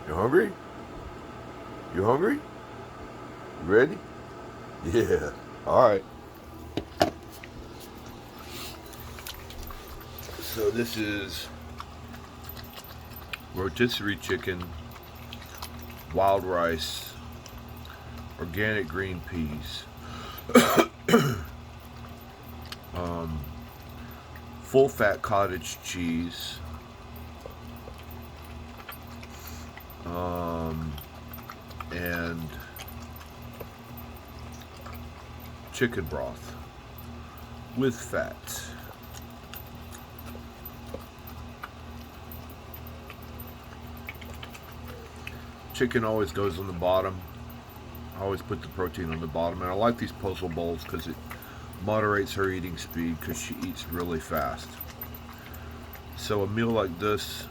You hungry? You hungry? You ready? Yeah. All right. So this is rotisserie chicken, wild rice, organic green peas, um, full fat cottage cheese, um, and chicken broth with fat. Chicken always goes on the bottom. I always put the protein on the bottom, and I like these puzzle bowls because it moderates her eating speed because she eats really fast. So a meal like this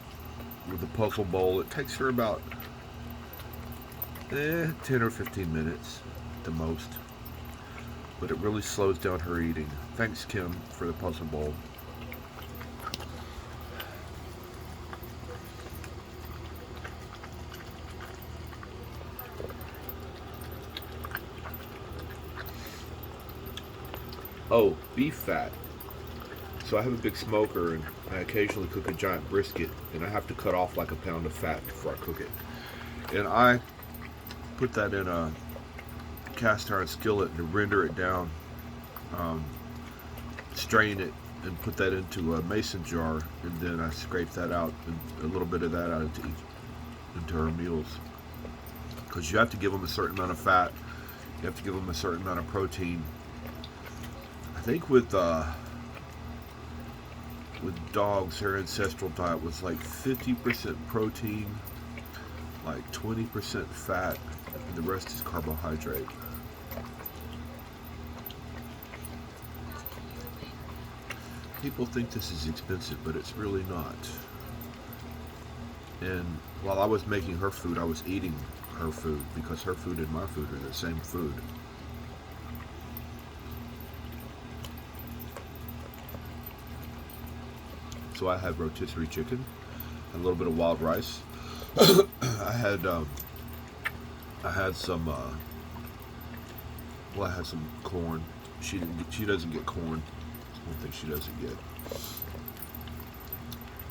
with a puzzle bowl, it takes her about 10 or 15 minutes at the most, but it really slows down her eating. Thanks, Kim, for the puzzle bowl. Oh, beef fat. So I have a big smoker, and I occasionally cook a giant brisket, and I have to cut off like a pound of fat before I cook it. And I put that in a cast iron skillet to render it down, um, strain it, and put that into a mason jar, and then I scrape that out and a little bit of that out into her meals. Because you have to give them a certain amount of fat, you have to give them a certain amount of protein. I think with dogs, their ancestral diet was like 50% protein, like 20% fat, and the rest is carbohydrate. People think this is expensive, but it's really not. And while I was making her food, I was eating her food because her food and my food are the same food. So I had rotisserie chicken, a little bit of wild rice. I had I had some I had some corn. She doesn't get corn. That's one thing she doesn't get.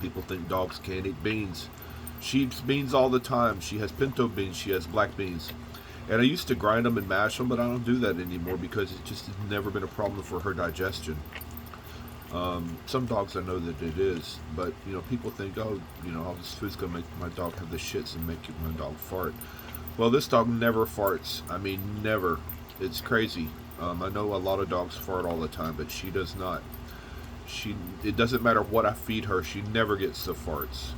People think dogs can't eat beans. She eats beans all the time. She has pinto beans. She has black beans. And I used to grind them and mash them, but I don't do that anymore because it just has never been a problem for her digestion. Some dogs I know that it is, but people think, oh, all this food's gonna make my dog have the shits and make my dog fart. Well, this dog never farts. I mean, never. It's crazy. I know a lot of dogs fart all the time, but she does not. It doesn't matter what I feed her. She never gets the farts.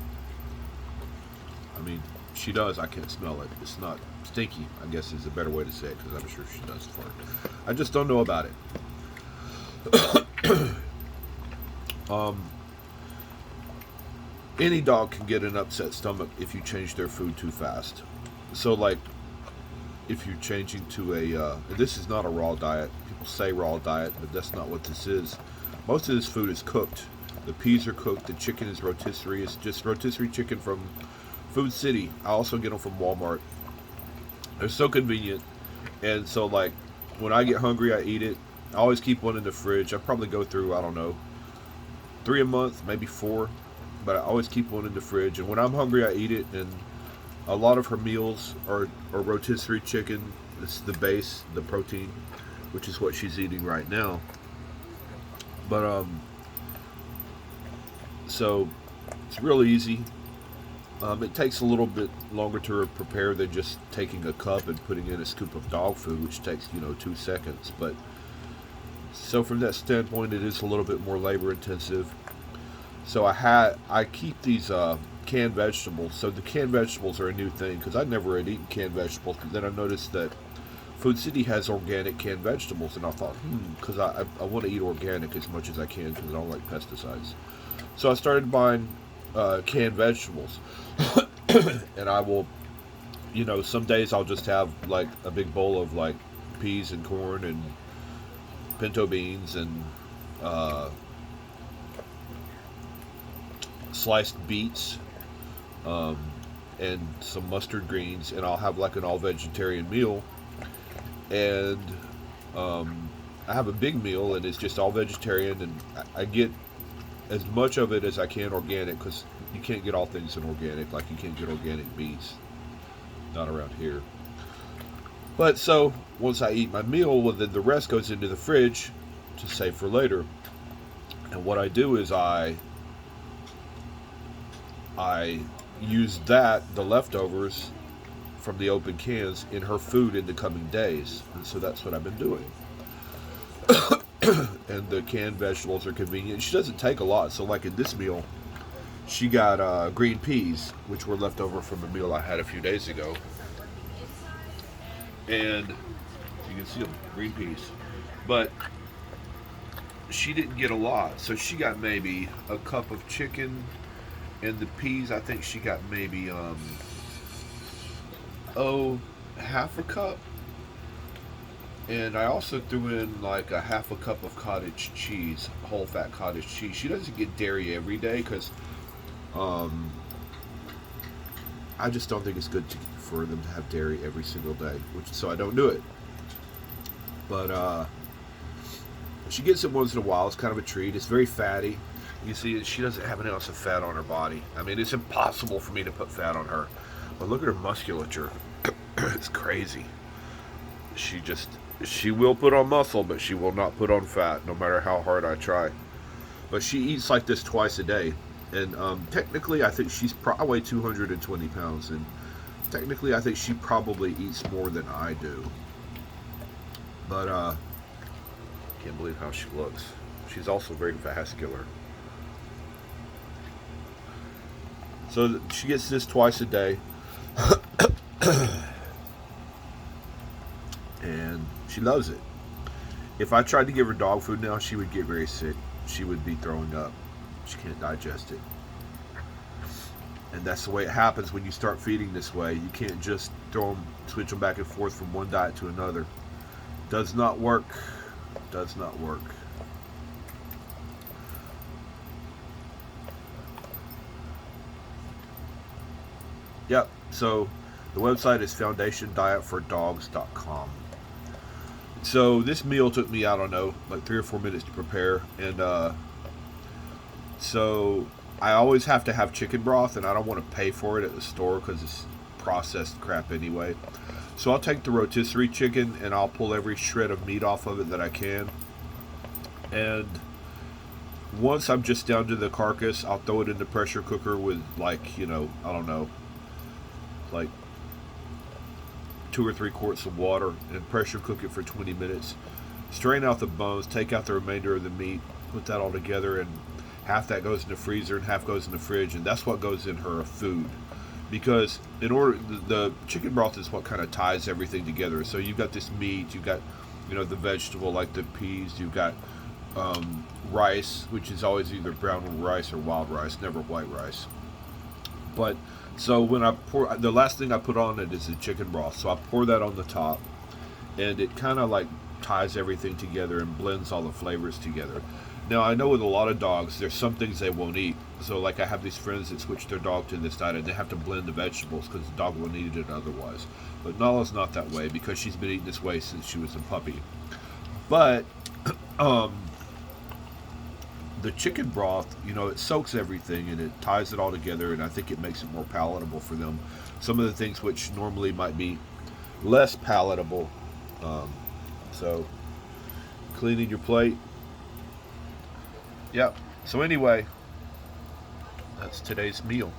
I mean, she does. I can't smell it. It's not stinky, I guess is a better way to say it, because I'm sure she does fart. I just don't know about it. um, any dog can get an upset stomach if you change their food too fast. So, like, if you're changing to this is not a raw diet. People say raw diet, but that's not what this is. Most of this food is cooked. The peas are cooked. The chicken is rotisserie. It's just rotisserie chicken from Food City. I also get them from Walmart. They're so convenient. And so, like, when I get hungry, I eat it. I always keep one in the fridge. I probably go through, I don't know, 3 a month, maybe 4. But I always keep one in the fridge. And when I'm hungry, I eat it. And a lot of her meals are rotisserie chicken. It's the base, the protein, which is what she's eating right now. But, so it's real easy. It takes a little bit longer to prepare than just taking a cup and putting in a scoop of dog food, which takes 2 seconds. But so from that standpoint, it is a little bit more labor intensive. So I keep these canned vegetables. So the canned vegetables are a new thing because I never had eaten canned vegetables. But then I noticed that Food City has organic canned vegetables, and I thought, because I want to eat organic as much as I can because I don't like pesticides. So I started buying canned vegetables, and I will, some days I'll just have like a big bowl of like peas and corn and pinto beans and sliced beets, um, and some mustard greens, and I'll have like an all vegetarian meal. And I have a big meal, and it's just all vegetarian, and I get as much of it as I can organic, because you can't get all things in organic. Like you can't get organic beets, not around here. But so once I eat my meal, well, then the rest goes into the fridge to save for later. And what I do is I use the leftovers from the open cans, in her food in the coming days. And so that's what I've been doing. And the canned vegetables are convenient. She doesn't take a lot. So like in this meal, she got green peas, which were left over from a meal I had a few days ago. And you can see them, green peas. But she didn't get a lot. So she got maybe a cup of chicken, and the peas, I think she got maybe half a cup. And I also threw in like a half a cup of cottage cheese, whole fat cottage cheese. She doesn't get dairy every day because I just don't think it's good for them to have dairy every single day, so I don't do it. But she gets it once in a while. It's kind of a treat. It's very fatty. You see, she doesn't have an ounce of fat on her body. I mean, it's impossible for me to put fat on her. But look at her musculature. It's crazy. She will put on muscle, but she will not put on fat, no matter how hard I try. But she eats like this twice a day. And technically, I think I weigh 220 pounds. And technically, I think she probably eats more than I do. But can't believe how she looks. She's also very vascular. So she gets this twice a day. And she loves it. If I tried to give her dog food now, she would get very sick. She would be throwing up. She can't digest it. And that's the way it happens when you start feeding this way. You can't just switch them back and forth from one diet to another. Does not work. Does not work. Yep, so the website is foundationdietfordogs.com. So this meal took me, I don't know, like 3 or 4 minutes to prepare. And so I always have to have chicken broth, and I don't want to pay for it at the store because it's processed crap anyway. So I'll take the rotisserie chicken, and I'll pull every shred of meat off of it that I can. And once I'm just down to the carcass, I'll throw it in the pressure cooker with like, I don't know, like 2 or 3 quarts of water, and pressure cook it for 20 minutes. Strain out the bones, take out the remainder of the meat, put that all together, and half that goes in the freezer and half goes in the fridge, and that's what goes in her food. Because the chicken broth is what kind of ties everything together. So you've got this meat, you've got the vegetable like the peas, you've got rice, which is always either brown rice or wild rice, never white rice. But so when I pour, the last thing I put on it is the chicken broth. So I pour that on the top, and it kind of like ties everything together and blends all the flavors together. Now I know with a lot of dogs, there's some things they won't eat. So like I have these friends that switch their dog to this diet, and they have to blend the vegetables because the dog won't eat it otherwise. But Nala's not that way because she's been eating this way since she was a puppy. But the chicken broth, it soaks everything and it ties it all together, and I think it makes it more palatable for them. Some of the things which normally might be less palatable. So cleaning your plate. Yep. So anyway, that's today's meal.